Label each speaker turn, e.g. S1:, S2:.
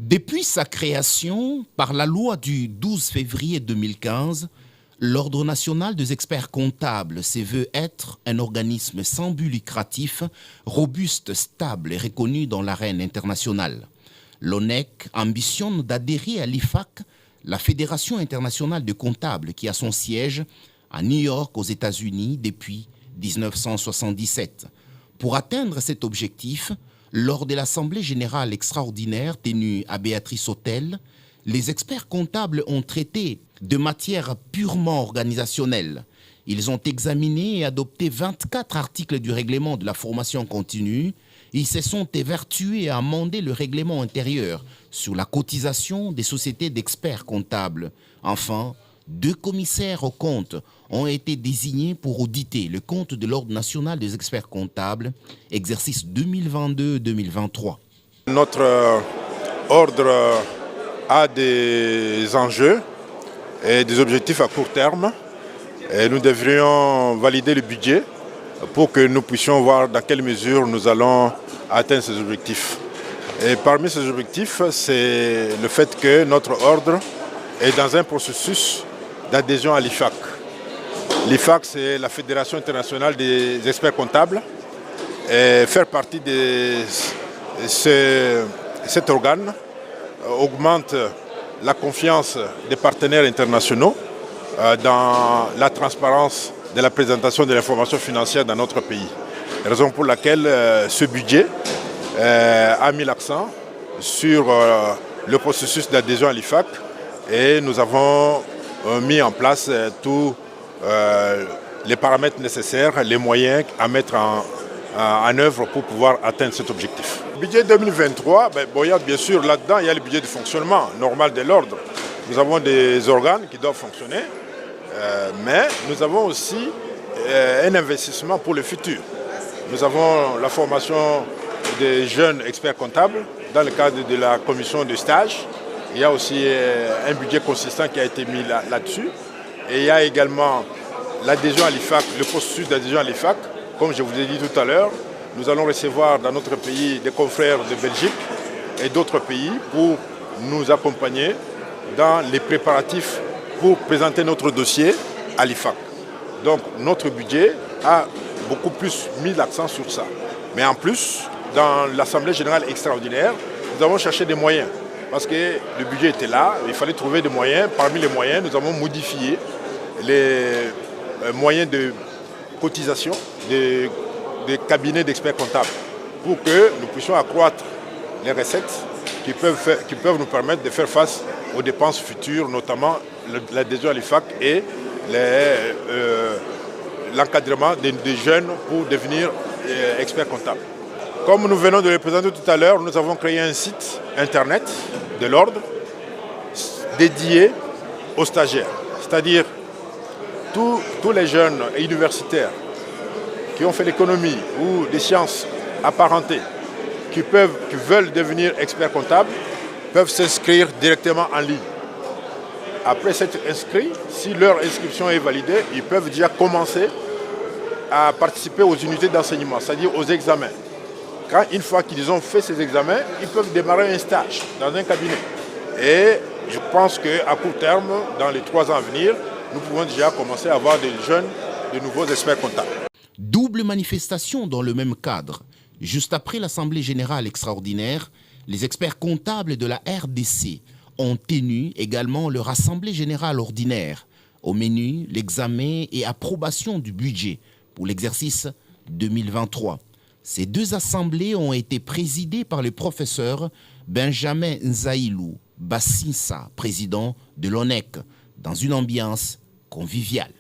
S1: Depuis sa création par la loi du 12 février 2015, l'Ordre national des experts comptables se veut être un organisme sans but lucratif, robuste, stable et reconnu dans l'arène internationale. L'ONEC ambitionne d'adhérer à l'IFAC, la Fédération internationale de comptables qui a son siège à New York aux États-Unis depuis 1977. Pour atteindre cet objectif, lors de l'Assemblée générale extraordinaire tenue à Béatrice Hôtel, les experts comptables ont traité de matières purement organisationnelles. Ils ont examiné et adopté 24 articles du règlement de la formation continue. Ils se sont évertués à amender le règlement intérieur sur la cotisation des sociétés d'experts comptables. Enfin, 2 commissaires aux comptes ont été désignés pour auditer le compte de l'Ordre national des experts comptables, exercice 2022-2023.
S2: Notre ordre a des enjeux et des objectifs à court terme. Et nous devrions valider le budget pour que nous puissions voir dans quelle mesure nous allons atteindre ces objectifs. Et parmi ces objectifs, c'est le fait que notre ordre est dans un processus d'adhésion à l'IFAC. L'IFAC, c'est la Fédération internationale des experts comptables. Et faire partie de cet organe augmente la confiance des partenaires internationaux dans la transparence de la présentation de l'information financière dans notre pays. Raison pour laquelle ce budget a mis l'accent sur le processus d'adhésion à l'IFAC et nous avons mis en place tous les paramètres nécessaires, les moyens à mettre en œuvre pour pouvoir atteindre cet objectif. Le budget 2023, bien sûr, là-dedans, il y a le budget de fonctionnement normal de l'ordre. Nous avons des organes qui doivent fonctionner, mais nous avons aussi un investissement pour le futur. Nous avons la formation des jeunes experts comptables dans le cadre de la commission de stage. Il y a aussi un budget consistant qui a été mis là-dessus. Et il y a également l'adhésion à l'IFAC, le processus d'adhésion à l'IFAC. Comme je vous ai dit tout à l'heure, nous allons recevoir dans notre pays des confrères de Belgique et d'autres pays pour nous accompagner dans les préparatifs pour présenter notre dossier à l'IFAC. Donc notre budget a beaucoup plus mis l'accent sur ça. Mais en plus, dans l'Assemblée générale extraordinaire, nous avons cherché des moyens. Parce que le budget était là, il fallait trouver des moyens. Parmi les moyens, nous avons modifié les moyens de cotisation des cabinets d'experts comptables pour que nous puissions accroître les recettes qui peuvent nous permettre de faire face aux dépenses futures, notamment l'adhésion à l'IFAC et l'encadrement des jeunes pour devenir experts comptables. Comme nous venons de le présenter tout à l'heure, nous avons créé un site internet de l'ordre dédié aux stagiaires, c'est-à-dire tous les jeunes universitaires qui ont fait l'économie ou des sciences apparentées, qui veulent devenir experts comptables, peuvent s'inscrire directement en ligne. Après s'être inscrits, si leur inscription est validée, ils peuvent déjà commencer à participer aux unités d'enseignement, c'est-à-dire aux examens. Une fois qu'ils ont fait ces examens, ils peuvent démarrer un stage dans un cabinet. Et je pense qu'à court terme, dans les 3 ans à venir, nous pouvons déjà commencer à avoir des jeunes, de nouveaux experts comptables.
S1: Double manifestation dans le même cadre. Juste après l'Assemblée générale extraordinaire, les experts comptables de la RDC ont tenu également leur Assemblée générale ordinaire. Au menu, l'examen et approbation du budget pour l'exercice 2023. Ces 2 assemblées ont été présidées par le professeur Benjamin Nzaïlou Bassissa, président de l'ONEC, dans une ambiance conviviale.